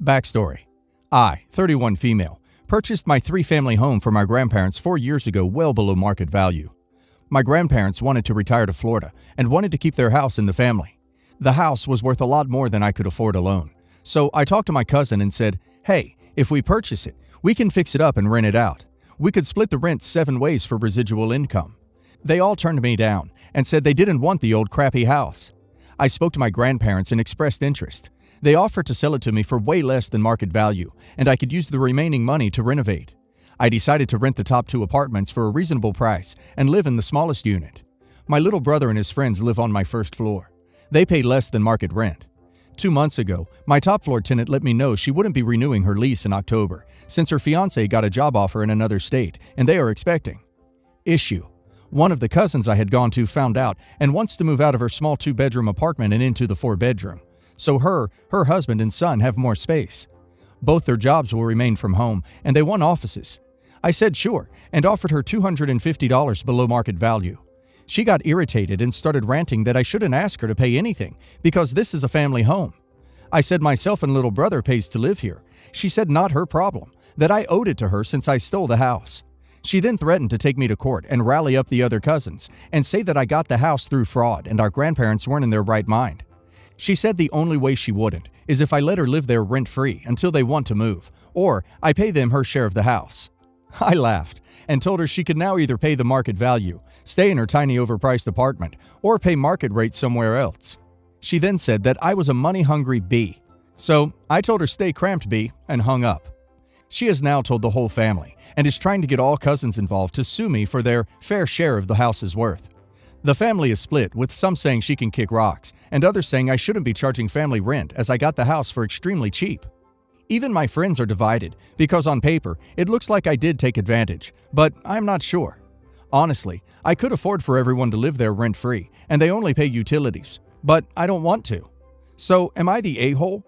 Backstory. I, 31 female, purchased my three-family home for my grandparents 4 years ago well below market value. My grandparents wanted to retire to Florida and wanted to keep their house in the family. The house was worth a lot more than I could afford alone. So I talked to my cousin and said, hey, if we purchase it, we can fix it up and rent it out. We could split the rent 7 ways for residual income. They all turned me down and said they didn't want the old crappy house. I spoke to my grandparents and expressed interest. They offered to sell it to me for way less than market value, and I could use the remaining money to renovate. I decided to rent the top 2 apartments for a reasonable price and live in the smallest unit. My little brother and his friends live on my first floor. They pay less than market rent. 2 months ago, my top floor tenant let me know she wouldn't be renewing her lease in October since her fiancé got a job offer in another state and they are expecting. Issue. One of the cousins I had gone to found out and wants to move out of her small 2-bedroom apartment and into the 4-bedroom. So her husband and son have more space. Both their jobs will remain from home and they want offices. I said sure and offered her $250 below market value. She got irritated and started ranting that I shouldn't ask her to pay anything because this is a family home. I said myself and little brother pays to live here. She said not her problem, that I owed it to her since I stole the house. She then threatened to take me to court and rally up the other cousins and say that I got the house through fraud and our grandparents weren't in their right mind. She said the only way she wouldn't is if I let her live there rent-free until they want to move, or I pay them her share of the house. I laughed and told her she could now either pay the market value, stay in her tiny overpriced apartment, or pay market rate somewhere else. She then said that I was a money-hungry bee. So I told her stay cramped, bee, and hung up. She has now told the whole family and is trying to get all cousins involved to sue me for their fair share of the house's worth. The family is split, with some saying she can kick rocks and others saying I shouldn't be charging family rent as I got the house for extremely cheap. Even my friends are divided because on paper it looks like I did take advantage, but I'm not sure. Honestly, I could afford for everyone to live there rent-free and they only pay utilities, but I don't want to. So am I the a-hole?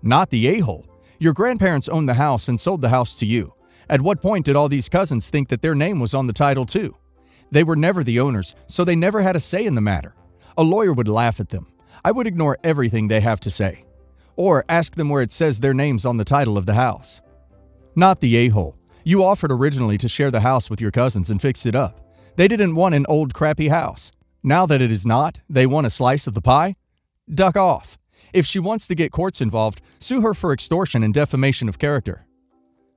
Not the a-hole. Your grandparents owned the house and sold the house to you. At what point did all these cousins think that their name was on the title too? They were never the owners, so they never had a say in the matter. A lawyer would laugh at them. I would ignore everything they have to say. Or ask them where it says their name's on the title of the house. Not the a-hole. You offered originally to share the house with your cousins and fix it up. They didn't want an old crappy house. Now that it is not, they want a slice of the pie? Duck off. If she wants to get courts involved, sue her for extortion and defamation of character.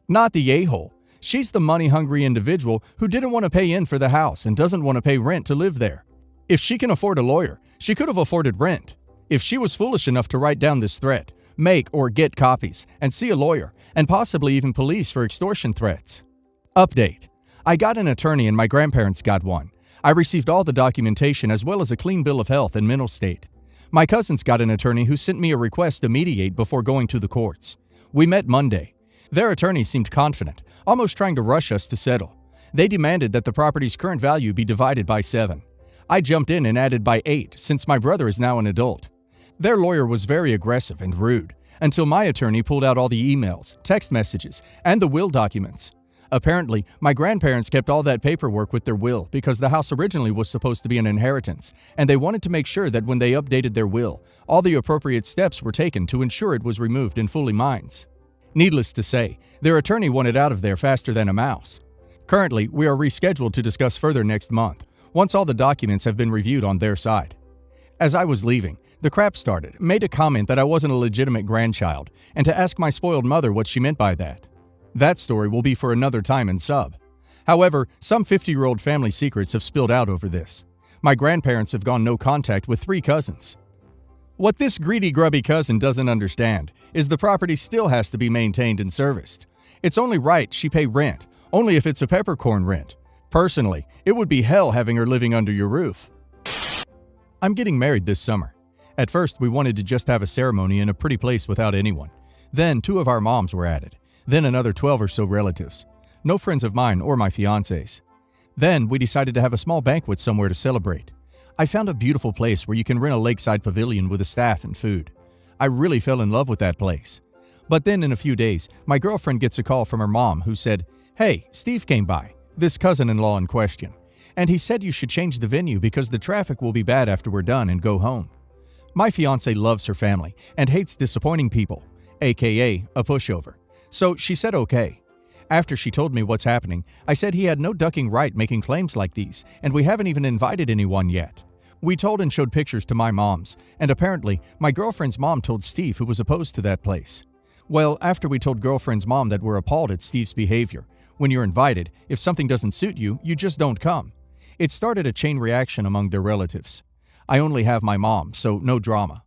Not the a-hole. She's the money-hungry individual who didn't want to pay in for the house and doesn't want to pay rent to live there. If she can afford a lawyer, she could have afforded rent. If she was foolish enough to write down this threat, make or get copies, and see a lawyer, and possibly even police for extortion threats. Update. I got an attorney and my grandparents got one. I received all the documentation as well as a clean bill of health and mental state. My cousins got an attorney who sent me a request to mediate before going to the courts. We met Monday. Their attorney seemed confident, almost trying to rush us to settle. They demanded that the property's current value be divided by 7. I jumped in and added by 8 since my brother is now an adult. Their lawyer was very aggressive and rude, until my attorney pulled out all the emails, text messages, and the will documents. Apparently, my grandparents kept all that paperwork with their will because the house originally was supposed to be an inheritance, and they wanted to make sure that when they updated their will, all the appropriate steps were taken to ensure it was removed in fully minds. Needless to say, their attorney wanted out of there faster than a mouse. Currently, we are rescheduled to discuss further next month, once all the documents have been reviewed on their side. As I was leaving, the crap started, made a comment that I wasn't a legitimate grandchild, and to ask my spoiled mother what she meant by that. That story will be for another time in sub. However, some 50-year-old family secrets have spilled out over this. My grandparents have gone no contact with 3 cousins. What this greedy, grubby cousin doesn't understand is the property still has to be maintained and serviced. It's only right she pay rent, only if it's a peppercorn rent. Personally, it would be hell having her living under your roof. I'm getting married this summer. At first, we wanted to just have a ceremony in a pretty place without anyone. Then 2 of our moms were added. Then another 12 or so relatives. No friends of mine or my fiancé's. Then we decided to have a small banquet somewhere to celebrate. I found a beautiful place where you can rent a lakeside pavilion with a staff and food. I really fell in love with that place. But then in a few days, my girlfriend gets a call from her mom who said, "Hey, Steve came by," this cousin-in-law in question, "and he said you should change the venue because the traffic will be bad after we're done and go home." My fiancé loves her family and hates disappointing people. aka a pushover. So she said okay. After she told me what's happening, I said he had no ducking right making claims like these, and we haven't even invited anyone yet. We told and showed pictures to my moms, and apparently my girlfriend's mom told Steve, who was opposed to that place. Well, after we told girlfriend's mom that we're appalled at Steve's behavior, when you're invited, if something doesn't suit you, you just don't come. It started a chain reaction among their relatives. I only have my mom, so no drama.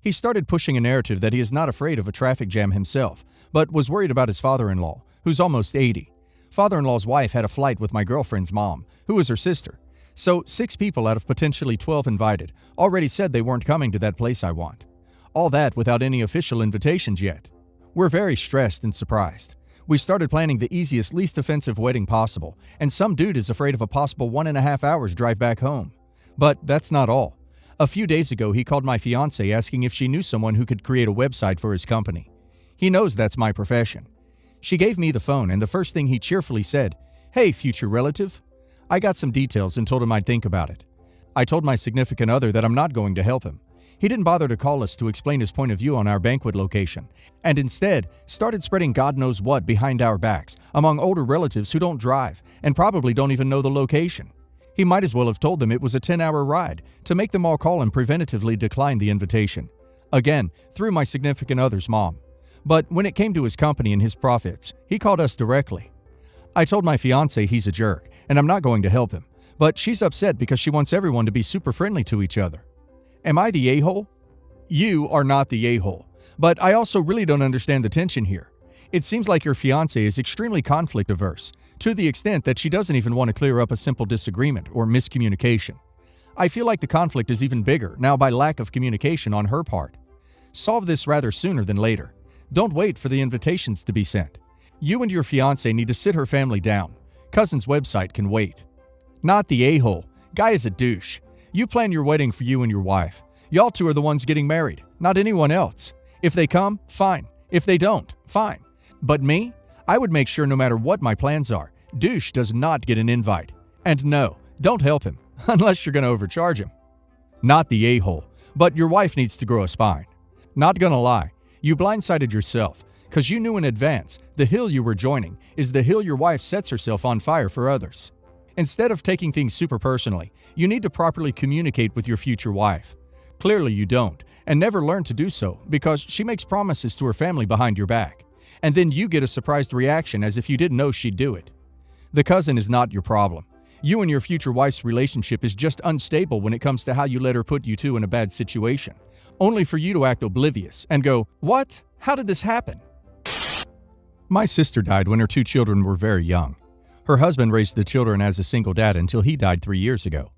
He started pushing a narrative that he is not afraid of a traffic jam himself, but was worried about his father-in-law, who's almost 80. Father-in-law's wife had a flight with my girlfriend's mom, who is her sister. So 6 people out of potentially 12 invited already said they weren't coming to that place I want. All that without any official invitations yet. We're very stressed and surprised. We started planning the easiest, least offensive wedding possible, and some dude is afraid of a possible 1.5 hours drive back home. But that's not all. A few days ago, he called my fiancée asking if she knew someone who could create a website for his company. He knows that's my profession. She gave me the phone, and the first thing he cheerfully said, "Hey, future relative." I got some details and told him I'd think about it. I told my significant other that I'm not going to help him. He didn't bother to call us to explain his point of view on our banquet location, and instead started spreading God knows what behind our backs among older relatives who don't drive and probably don't even know the location. He might as well have told them it was a 10-hour ride to make them all call and preventatively decline the invitation. Again, through my significant other's mom. But when it came to his company and his profits, he called us directly. I told my fiancé he's a jerk, and I'm not going to help him, but she's upset because she wants everyone to be super friendly to each other. Am I the a-hole? You are not the a-hole, but I also really don't understand the tension here. It seems like your fiancé is extremely conflict averse, to the extent that she doesn't even want to clear up a simple disagreement or miscommunication. I feel like the conflict is even bigger now by lack of communication on her part. Solve this rather sooner than later. Don't wait for the invitations to be sent. You and your fiancé need to sit her family down. Cousin's website can wait. Not the a-hole. Guy is a douche. You plan your wedding for you and your wife. Y'all two are the ones getting married, not anyone else. If they come, fine. If they don't, fine. But me? I would make sure no matter what my plans are, douche does not get an invite. And no, don't help him, unless you're going to overcharge him. Not the a-hole, but your wife needs to grow a spine. Not gonna lie, you blindsided yourself, because you knew in advance the hill you were joining is the hill your wife sets herself on fire for others. Instead of taking things super personally, you need to properly communicate with your future wife. Clearly you don't, and never learn to do so because she makes promises to her family behind your back, and then you get a surprised reaction as if you didn't know she'd do it. The cousin is not your problem. You and your future wife's relationship is just unstable when it comes to how you let her put you two in a bad situation, only for you to act oblivious and go, "What? How did this happen?" My sister died when her 2 children were very young. Her husband raised the children as a single dad until he died 3 years ago.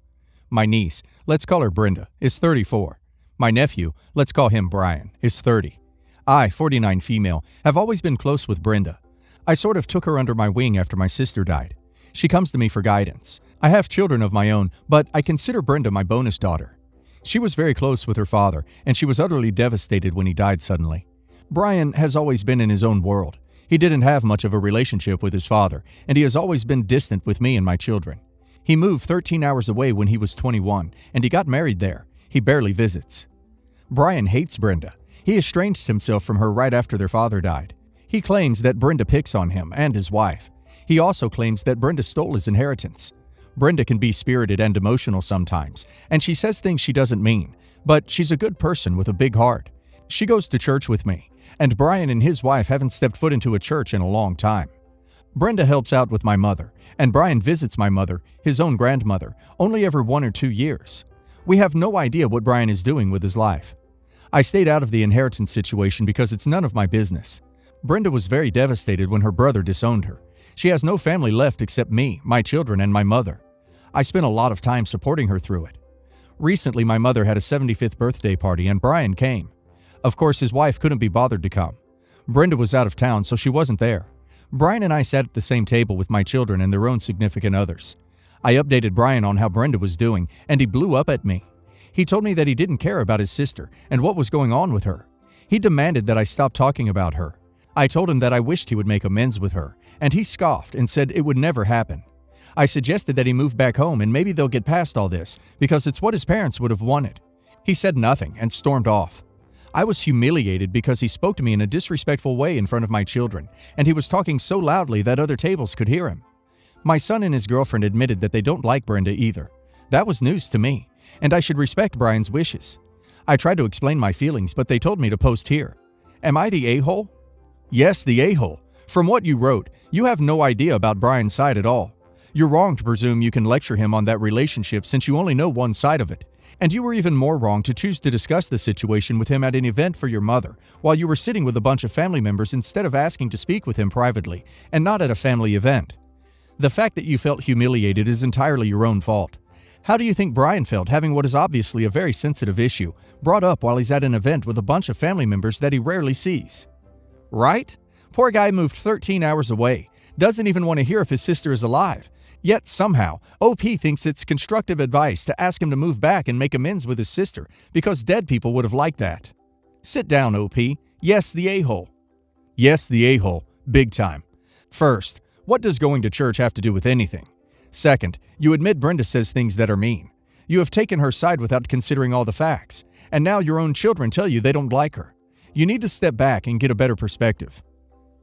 My niece, let's call her Brenda, is 34. My nephew, let's call him Brian, is 30. I, 49 female, have always been close with Brenda. I sort of took her under my wing after my sister died. She comes to me for guidance. I have children of my own, but I consider Brenda my bonus daughter. She was very close with her father, and she was utterly devastated when he died suddenly. Brian has always been in his own world. He didn't have much of a relationship with his father, and he has always been distant with me and my children. He moved 13 hours away when he was 21, and he got married there. He barely visits. Brian hates Brenda. He estranged himself from her right after their father died. He claims that Brenda picks on him and his wife. He also claims that Brenda stole his inheritance. Brenda can be spirited and emotional sometimes, and she says things she doesn't mean, but she's a good person with a big heart. She goes to church with me, and Brian and his wife haven't stepped foot into a church in a long time. Brenda helps out with my mother, and Brian visits my mother, his own grandmother, only every 1 or 2 years. We have no idea what Brian is doing with his life. I stayed out of the inheritance situation because it's none of my business. Brenda was very devastated when her brother disowned her. She has no family left except me, my children, and my mother. I spent a lot of time supporting her through it. Recently, my mother had a 75th birthday party, and Brian came. Of course, his wife couldn't be bothered to come. Brenda was out of town, so she wasn't there. Brian and I sat at the same table with my children and their own significant others. I updated Brian on how Brenda was doing, and he blew up at me. He told me that he didn't care about his sister and what was going on with her. He demanded that I stop talking about her. I told him that I wished he would make amends with her, and he scoffed and said it would never happen. I suggested that he move back home and maybe they'll get past all this because it's what his parents would have wanted. He said nothing and stormed off. I was humiliated because he spoke to me in a disrespectful way in front of my children, and he was talking so loudly that other tables could hear him. My son and his girlfriend admitted that they don't like Brenda either. That was news to me, and I should respect Brian's wishes. I tried to explain my feelings, but they told me to post here. Am I the a-hole? Yes, the a-hole. From what you wrote, you have no idea about Brian's side at all. You're wrong to presume you can lecture him on that relationship since you only know one side of it. And you were even more wrong to choose to discuss the situation with him at an event for your mother, while you were sitting with a bunch of family members instead of asking to speak with him privately, and not at a family event. The fact that you felt humiliated is entirely your own fault. How do you think Brian felt having what is obviously a very sensitive issue brought up while he's at an event with a bunch of family members that he rarely sees? Right? Poor guy moved 13 hours away, doesn't even want to hear if his sister is alive. Yet somehow, OP thinks it's constructive advice to ask him to move back and make amends with his sister because dead people would have liked that. Sit down, OP. Yes, the a-hole. Yes, the a-hole. Big time. First, what does going to church have to do with anything? Second, you admit Brenda says things that are mean. You have taken her side without considering all the facts, and now your own children tell you they don't like her. You need to step back and get a better perspective.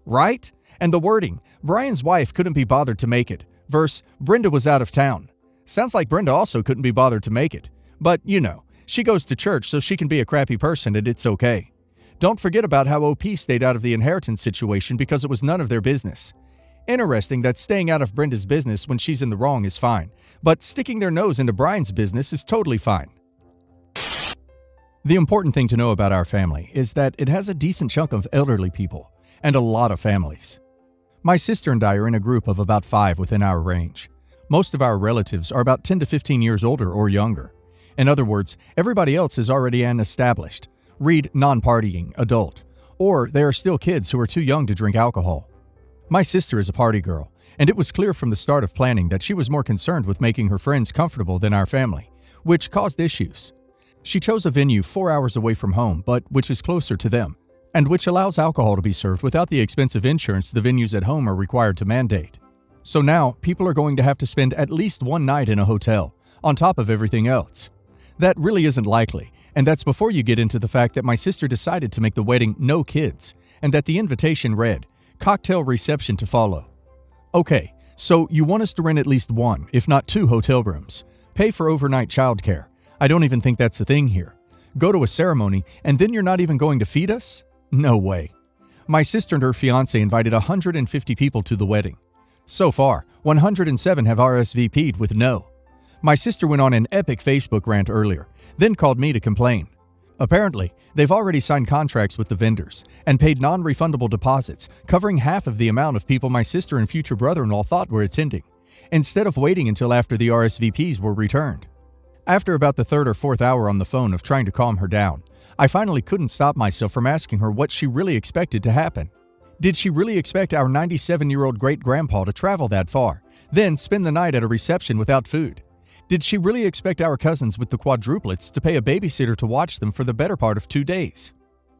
Right? And the wording, Brian's wife couldn't be bothered to make it, versus Brenda was out of town. Sounds like Brenda also couldn't be bothered to make it. But, you know, she goes to church so she can be a crappy person and it's okay. Don't forget about how OP stayed out of the inheritance situation because it was none of their business. Interesting that staying out of Brenda's business when she's in the wrong is fine, but sticking their nose into Brian's business is totally fine. The important thing to know about our family is that it has a decent chunk of elderly people and a lot of families. My sister and I are in a group of about 5 within our range. Most of our relatives are about 10 to 15 years older or younger. In other words, everybody else is already an established, read non-partying adult, or they are still kids who are too young to drink alcohol. My sister is a party girl, and it was clear from the start of planning that she was more concerned with making her friends comfortable than our family, which caused issues. She chose a venue 4 hours away from home, but which is closer to them, and which allows alcohol to be served without the expensive insurance the venues at home are required to mandate. So now, people are going to have to spend at least one night in a hotel, on top of everything else. That really isn't likely, and that's before you get into the fact that my sister decided to make the wedding no kids, and that the invitation read, cocktail reception to follow. Okay, so you want us to rent at least 1, if not 2 hotel rooms, pay for overnight childcare. I don't even think that's a thing here. Go to a ceremony, and then you're not even going to feed us? No way. My sister and her fiancé invited 150 people to the wedding. So far, 107 have RSVP'd with no. My sister went on an epic Facebook rant earlier, then called me to complain. Apparently, they've already signed contracts with the vendors and paid non-refundable deposits, covering half of the amount of people my sister and future brother-in-law thought were attending, instead of waiting until after the RSVPs were returned. After about the 3rd or 4th hour on the phone of trying to calm her down, I finally couldn't stop myself from asking her what she really expected to happen. Did she really expect our 97-year-old great-grandpa to travel that far, then spend the night at a reception without food? Did she really expect our cousins with the quadruplets to pay a babysitter to watch them for the better part of 2 days?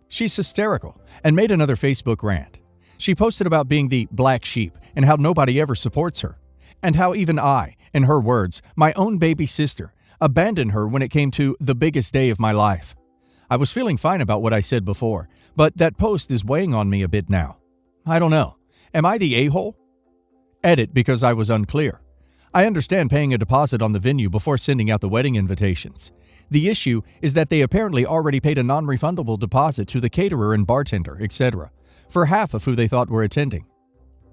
She's hysterical and made another Facebook rant. She posted about being the black sheep and how nobody ever supports her, and how even I, in her words, my own baby sister, abandoned her when it came to the biggest day of my life. I was feeling fine about what I said before, but that post is weighing on me a bit now. I don't know. Am I the a-hole? Edit because I was unclear. I understand paying a deposit on the venue before sending out the wedding invitations. The issue is that they apparently already paid a non-refundable deposit to the caterer and bartender, etc., for half of who they thought were attending.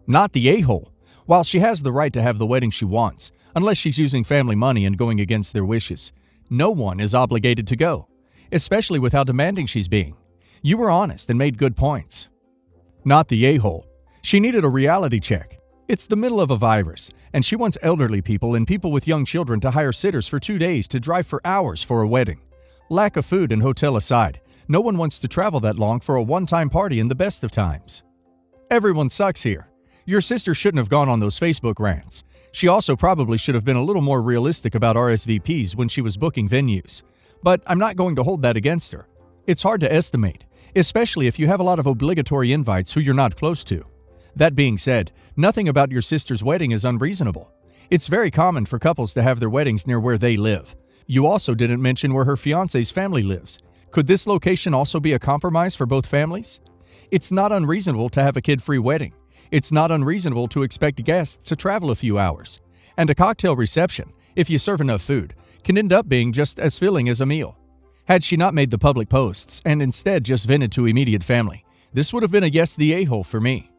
Not the a-hole. While she has the right to have the wedding she wants, unless she's using family money and going against their wishes, no one is obligated to go, especially with how demanding she's being. You were honest and made good points. Not the a-hole. She needed a reality check. It's the middle of a virus, and she wants elderly people and people with young children to hire sitters for 2 days to drive for hours for a wedding. Lack of food and hotel aside, no one wants to travel that long for a one-time party in the best of times. Everyone sucks here. Your sister shouldn't have gone on those Facebook rants. She also probably should have been a little more realistic about RSVPs when she was booking venues. But I'm not going to hold that against her. It's hard to estimate, especially if you have a lot of obligatory invites who you're not close to. That being said, nothing about your sister's wedding is unreasonable. It's very common for couples to have their weddings near where they live. You also didn't mention where her fiancé's family lives. Could this location also be a compromise for both families? It's not unreasonable to have a kid-free wedding. It's not unreasonable to expect guests to travel a few hours. And a cocktail reception, if you serve enough food, can end up being just as filling as a meal. Had she not made the public posts and instead just vented to immediate family, this would have been a yes the a-hole for me.